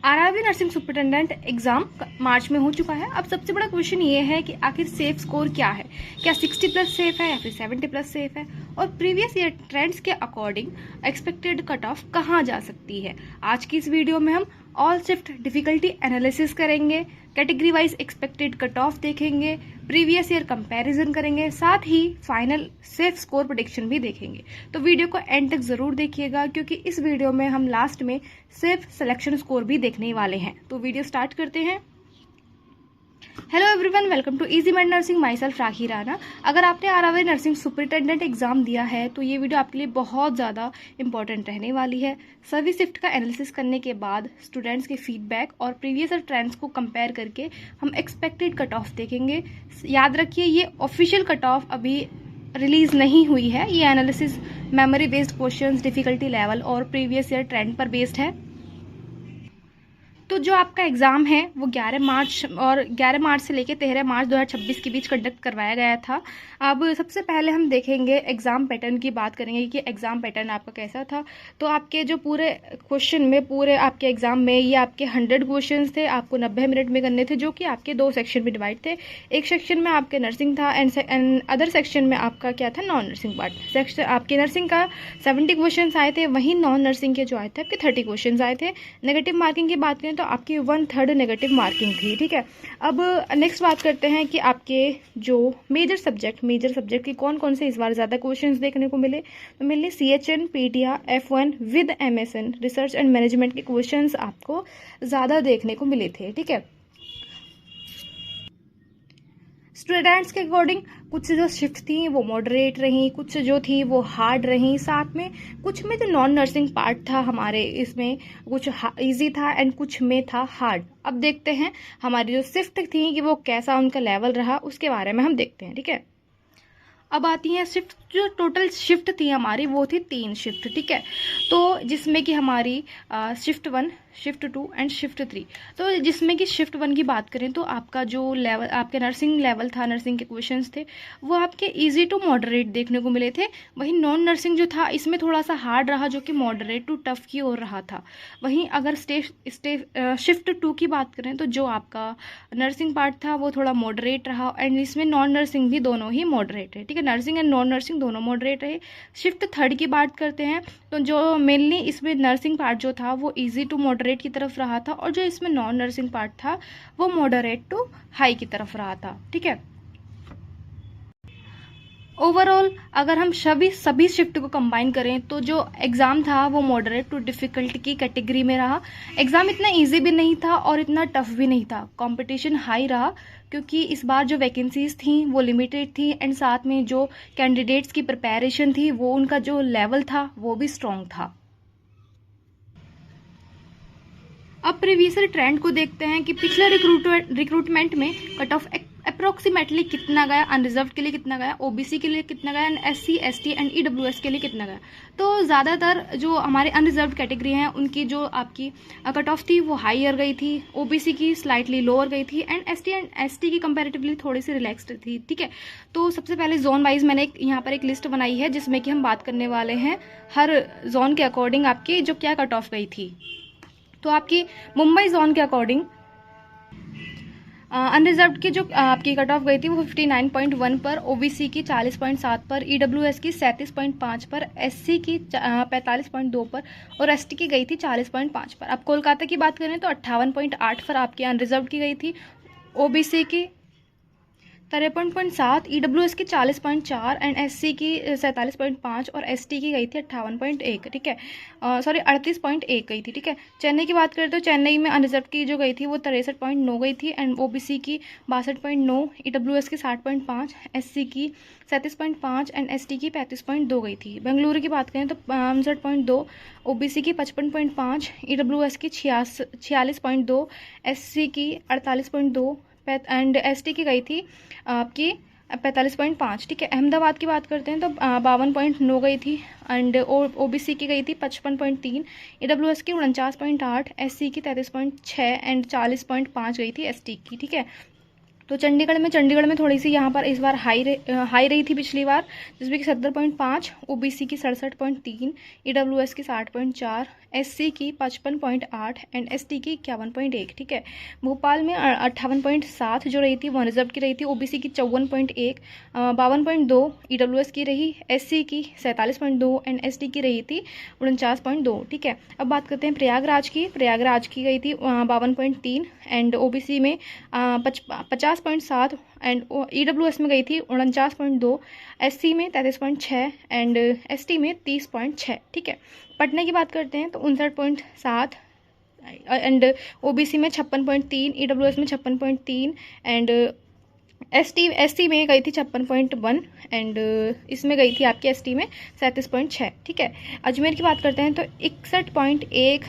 RRB nursing superintendent exam मार्च में हो चुका है। अब सबसे बड़ा क्वेश्चन ये है कि आखिर सेफ स्कोर क्या है, क्या 60 प्लस सेफ है या फिर 70 प्लस सेफ है, और प्रीवियस ईयर ट्रेंड्स के अकॉर्डिंग एक्सपेक्टेड कट ऑफ कहाँ जा सकती है। आज की इस वीडियो में हम ऑल शिफ्ट डिफिकल्टी एनालिसिस करेंगे, category wise expected cut off देखेंगे, प्रीवियस ईयर कंपैरिजन करेंगे, साथ ही फाइनल सेफ स्कोर प्रेडिक्शन भी देखेंगे। तो वीडियो को एंड तक जरूर देखिएगा क्योंकि इस वीडियो में हम लास्ट में सेफ सिलेक्शन स्कोर भी देखने वाले हैं। तो वीडियो स्टार्ट करते हैं। Hello everyone, welcome to easy made nursing. Myself Rakhi Rana. अगर आपने आरआरबी नर्सिंग सुपरिटेंडेंट एग्जाम दिया है तो ये वीडियो आपके लिए बहुत ज़्यादा इंपॉर्टेंट रहने वाली है। सभी शिफ्ट का एनालिसिस करने के बाद स्टूडेंट्स के फीडबैक और प्रीवियस ट्रेंड्स को कंपेयर करके हम एक्सपेक्टेड कट ऑफ देखेंगे। याद रखिए, ये ऑफिशियल कट ऑफ अभी रिलीज नहीं हुई है। ये analysis memory based questions, difficulty level और प्रीवियस ईयर ट्रेंड पर बेस्ड है। तो जो आपका एग्ज़ाम है वो 11 मार्च से लेकर 13 मार्च 2026 के बीच कंडक्ट करवाया गया था। अब सबसे पहले हम देखेंगे एग्ज़ाम पैटर्न की बात करेंगे कि एग्ज़ाम पैटर्न आपका कैसा था। तो आपके जो पूरे क्वेश्चन में, पूरे आपके एग्ज़ाम में ये आपके 100 क्वेश्चन थे, आपको 90 मिनट में करने थे, जो कि आपके 2 सेक्शन में डिवाइड थे। एक सेक्शन में आपके नर्सिंग था एंड अदर सेक्शन में आपका क्या था, नॉन नर्सिंग पार्ट। सेक्शन आपके नर्सिंग का 70 क्वेश्चन आए थे, वहीं नॉन नर्सिंग के जो आए थे आपके 30 क्वेश्चन आए थे। नेगेटिव मार्किंग की बात करें तो आपकी 1/3 नेगेटिव मार्किंग थी। ठीक है, अब नेक्स्ट बात करते हैं कि आपके जो मेजर सब्जेक्ट की कौन कौन से इस बार ज़्यादा क्वेश्चंस देखने को मिले। तो मिले CHN, PTR, F1 with MSN research and management के क्वेश्चंस आपको ज़्यादा देखने को मिले थे। ठीक है, स्टूडेंट्स के अकॉर्डिंग कुछ जो शिफ्ट थी वो मॉडरेट रही, कुछ जो थी वो हार्ड रही, साथ में कुछ में जो नॉन नर्सिंग पार्ट था हमारे, इसमें कुछ इजी था एंड कुछ में था हार्ड। अब देखते हैं हमारी जो शिफ्ट थी कि वो कैसा उनका लेवल रहा, उसके बारे में हम देखते हैं। ठीक है, अब आती हैं शिफ्ट। जो टोटल शिफ्ट थी हमारी वो थी 3 शिफ्ट। ठीक है, तो जिसमें कि हमारी शिफ्ट 1, शिफ्ट 2 एंड शिफ्ट 3। तो जिसमें कि शिफ्ट 1 की बात करें तो आपका जो लेवल, आपके नर्सिंग लेवल था, नर्सिंग के क्वेश्चंस थे वो आपके इजी टू मॉडरेट देखने को मिले थे। वहीं नॉन नर्सिंग जो था इसमें थोड़ा सा हार्ड रहा, जो कि मॉडरेट टू टफ की ओर रहा था। वहीं अगर शिफ्ट 2 की बात करें तो जो आपका नर्सिंग पार्ट था वो थोड़ा मॉडरेट रहा एंड इसमें नॉन नर्सिंग भी दोनों ही मॉडरेट है। ठीक है, नर्सिंग एंड नॉन नर्सिंग दोनों मॉडरेट रहे। शिफ्ट 3 की बात करते हैं तो जो मेनली इसमें नर्सिंग पार्ट जो था वो इजी टू मॉडरेट की तरफ रहा था और जो इसमें नॉन नर्सिंग पार्ट था वो मॉडरेट टू हाई की तरफ रहा था। ठीक है, ओवरऑल अगर हम सभी शिफ्ट को कंबाइन करें तो जो एग्ज़ाम था वो मॉडरेट टू डिफ़िकल्ट की कैटेगरी में रहा। एग्ज़ाम इतना इजी भी नहीं था और इतना टफ भी नहीं था। कंपटीशन हाई रहा क्योंकि इस बार जो वैकेंसीज थी वो लिमिटेड थी एंड साथ में जो कैंडिडेट्स की प्रिपरेशन थी वो उनका जो लेवल था वो भी स्ट्रॉन्ग था। अब प्रीवियस ट्रेंड को देखते हैं कि पिछले रिक्रूटमेंट में कट ऑफ अप्रोक्सीमेटली कितना गया, अनरिजर्व के लिए कितना गया, OBC के लिए कितना गया and SC, ST and EWS के लिए कितना गया। तो ज़्यादातर जो हमारे अनरिजर्व कैटेगरी हैं उनकी जो आपकी कट ऑफ थी वो हाईयर गई थी, OBC की स्लाइटली लोअर गई थी एंड ST एंड ST की कंपैरेटिवली थोड़ी सी रिलैक्स्ड थी। ठीक है, तो सबसे पहले जोन वाइज मैंने यहाँ पर एक लिस्ट बनाई है जिसमें कि हम बात करने वाले हैं हर जोन के अकॉर्डिंग आपकी जो क्या कट ऑफ गई थी। तो आपकी मुंबई जोन के अकॉर्डिंग अनरिजर्व्ड की जो आपकी कट ऑफ गई थी वो 59.1 पर, OBC की 40.7 पर, EWS की 37.5 पर, SC की 45.2 पर और ST की गई थी 40.5 पर। अब कोलकाता की बात करें तो 58.8 पर आपकी अनरिजर्व्ड की गई थी, OBC की 53.7, EWS की 40.4 एंड SC की 47.5 और ST की गई थी 58.1। ठीक है, सॉरी 38.1 गई थी। ठीक है, चेन्नई की बात करें तो चेन्नई में अनरिजर्व की जो गई थी वो 63.9 गई थी एंड OBC की 62.9, EWS की 60.5, SC की 37.5 एंड ST की 35.2 गई थी। बेंगलुरु की बात करें तो 59.2, OBC की 55.5, EWS की 46.2, SC की 48.2 एंड ST की गई थी आपकी 45.5। ठीक है, अहमदाबाद की बात करते हैं तो 52.9 गई थी एंड OBC की गई थी 55.3, EWS की 49.8, SC की 33.6 एंड 40.5 गई थी ST की। ठीक है, तो चंडीगढ़ में थोड़ी सी यहाँ पर इस बार हाई रही थी पिछली बार, जिसमें कि 70.5, ओबीसी की 67.3, ईडब्ल्यूएस की 60.4, एससी की 55.8 एंड एसटी की 51.1। ठीक है। भोपाल में 58.7 जो रही थी वो रिजर्व की रही थी, ओबीसी की 54.1, 52.2 ईडब्ल्यूएस की रही, एससी की 47.2 एंड एसटी की रही थी 49.2। ठीक है। अब बात करते हैं प्रयागराज की गई थी 52.3 एंड ओबीसी में 50.7 एंड ईडब्ल्यूएस में गई थी 49.2, एससी में 33.6 एंड एसटी में 30.6। ठीक है। पटना की बात करते हैं तो 59.7 एंड ओबीसी में 56.3, ईडब्ल्यूएस में 56.3 एंड एसटी में गई थी 56.1 एंड इसमें गई थी आपकी एसटी में 37.6। ठीक है। अजमेर की बात करते हैं तो 61.1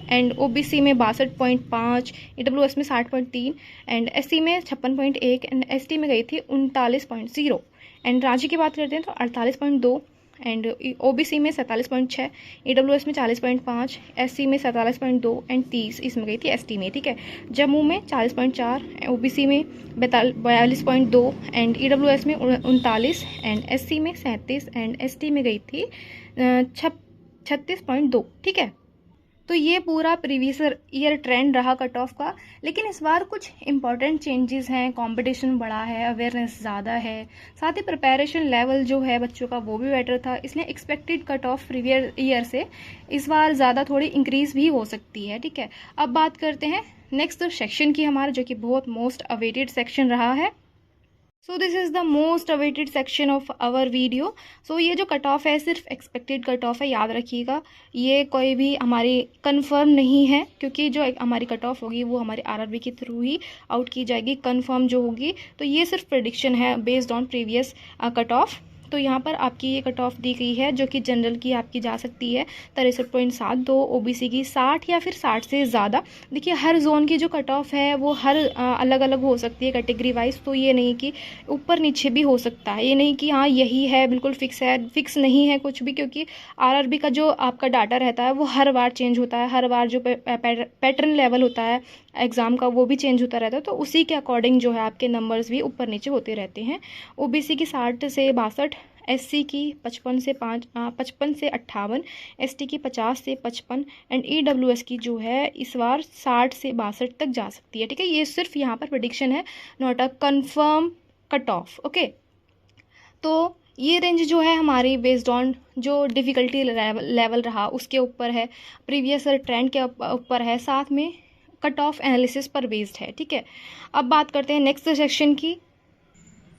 एंड ओबीसी में 62.5, ईडब्ल्यूएस में 60.3 एंड एससी में 56.1 एंड एसटी में गई थी 39.0 एंड रांची की बात करते हैं तो 48.2 एंड ओबीसी में 47.6, ईडब्ल्यूएस में 40.5, एससी में 47.2 एंड 30 इसमें गई थी एसटी में। ठीक है। जम्मू में 40.4, ओबीसी में 42.2 एंड ईडब्ल्यूएस में 39 एंड एससी में 37 एंड एसटी में गई थी 36.2। ठीक है। तो ये पूरा प्रीवियस ईयर ट्रेंड रहा कट ऑफ का, लेकिन इस बार कुछ इंपॉर्टेंट चेंजेस हैं, कंपटीशन बढ़ा है, अवेयरनेस ज़्यादा है, साथ ही प्रिपरेशन लेवल जो है बच्चों का वो भी बेटर था, इसलिए expected cut off previous year से इस बार ज़्यादा थोड़ी इंक्रीज़ भी हो सकती है। ठीक है। अब बात करते हैं नेक्स्ट सेक्शन की हमारा, जो कि बहुत मोस्ट अवेटेड सेक्शन रहा है। So this is the most awaited section of our video. So ये जो कट ऑफ है सिर्फ एक्सपेक्टेड कट ऑफ है, याद रखिएगा, ये कोई भी हमारी कंफर्म नहीं है, क्योंकि जो हमारी कट ऑफ होगी वो हमारे आरआरबी के थ्रू ही आउट की जाएगी, कंफर्म जो होगी। तो ये सिर्फ प्रेडिक्शन है based on previous cut off. तो यहाँ पर आपकी ये कट ऑफ दी गई है, जो कि जनरल की आपकी जा सकती है 63.72, ओबीसी की 60 या फिर 60 से ज़्यादा। देखिए हर जोन की जो कट ऑफ है वो हर अलग अलग हो सकती है कैटेगरी वाइज, तो ये नहीं कि ऊपर नीचे भी हो सकता है, ये नहीं कि हाँ यही है बिल्कुल फिक्स है, फिक्स नहीं है कुछ भी, क्योंकि आरआरबी का जो आपका डाटा रहता है वो हर बार चेंज होता है, हर बार जो पैटर्न लेवल होता है एग्ज़ाम का वो भी चेंज होता रहता है, तो उसी के अकॉर्डिंग जो है आपके नंबर्स भी ऊपर नीचे होते रहते हैं। ओबीसी की 60 से 62, एससी की 55 से 58, एसटी की 50 से 55 एंड ईडब्ल्यूएस की जो है इस बार 60 से 62 तक जा सकती है। ठीक है। ये सिर्फ यहाँ पर प्रेडिक्शन है, not a confirm cut off. Okay. तो ये रेंज जो है हमारी बेस्ड ऑन जो डिफ़िकल्टी लेवल रहा उसके ऊपर है, प्रीवियस ट्रेंड के ऊपर है, साथ में कट ऑफ एनालिसिस पर बेस्ड है। ठीक है। अब बात करते हैं नेक्स्ट सेक्शन की।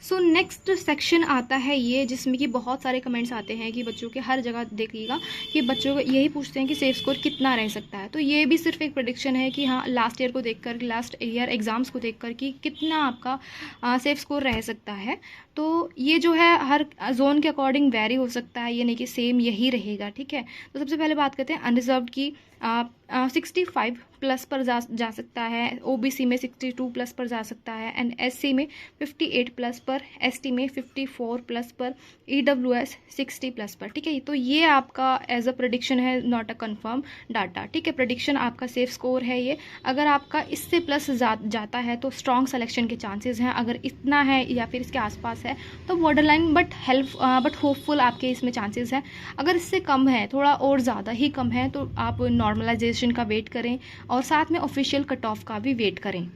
सो नेक्स्ट सेक्शन आता है ये, जिसमें कि बहुत सारे कमेंट्स आते हैं कि बच्चों के हर जगह देखिएगा कि बच्चों को यही पूछते हैं कि सेफ स्कोर कितना रह सकता है। तो ये भी सिर्फ एक प्रेडिक्शन है कि हाँ लास्ट ईयर को देखकर, लास्ट ईयर एग्ज़ाम्स को देखकर कि कितना आपका सेफ स्कोर रह सकता है। तो ये जो है हर जोन के अकॉर्डिंग वेरी हो सकता है, ये नहीं कि सेम यही रहेगा। ठीक है। तो सबसे पहले बात करते हैं अनरिजर्व्ड की। 65 प्लस पर जा सकता है, ओबीसी में 62 प्लस पर जा सकता है एंड एससी में 58 प्लस पर, एसटी में 54 प्लस पर, ईडब्ल्यूएस 60 प्लस पर। ठीक है। तो ये आपका एज अ प्रेडिक्शन है, नॉट अ कंफर्म डाटा। ठीक है। प्रेडिक्शन आपका सेफ स्कोर है ये, अगर आपका इससे प्लस जाता है तो स्ट्रॉन्ग सिलेक्शन के चांसेस हैं, अगर इतना है या फिर इसके आसपास है तो बॉर्डर लाइन बट होपफुल आपके इसमें चांसेस हैं। अगर इससे कम है, थोड़ा और ज़्यादा ही कम है, तो आप नॉर्मलाइजेशन का वेट करें और साथ में ऑफिशियल कट ऑफ का भी वेट करें।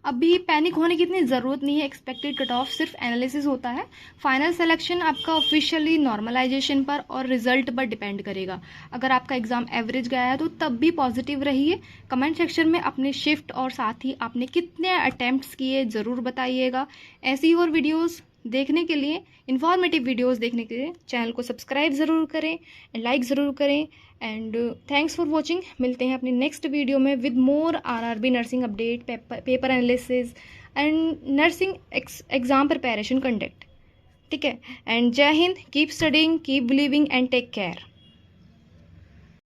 अभी पैनिक होने की इतनी ज़रूरत नहीं है, एक्सपेक्टेड कट ऑफ सिर्फ एनालिसिस होता है, फाइनल सिलेक्शन आपका ऑफिशियली नॉर्मलाइजेशन पर और रिजल्ट पर डिपेंड करेगा। अगर आपका एग्ज़ाम एवरेज गया है तो तब भी पॉजिटिव रहिए। कमेंट सेक्शन में अपने शिफ्ट और साथ ही आपने कितने अटैम्प्ट्स किए ज़रूर बताइएगा। ऐसी और वीडियोज़ देखने के लिए, इन्फॉर्मेटिव वीडियोस देखने के लिए चैनल को सब्सक्राइब ज़रूर करें एंड लाइक ज़रूर करें एंड थैंक्स फॉर वॉचिंग। मिलते हैं अपनी नेक्स्ट वीडियो में with more RRB nursing update, paper analysis and nursing exam preparation conduct. ठीक है। एंड जय हिंद, keep studying, keep believing and take care.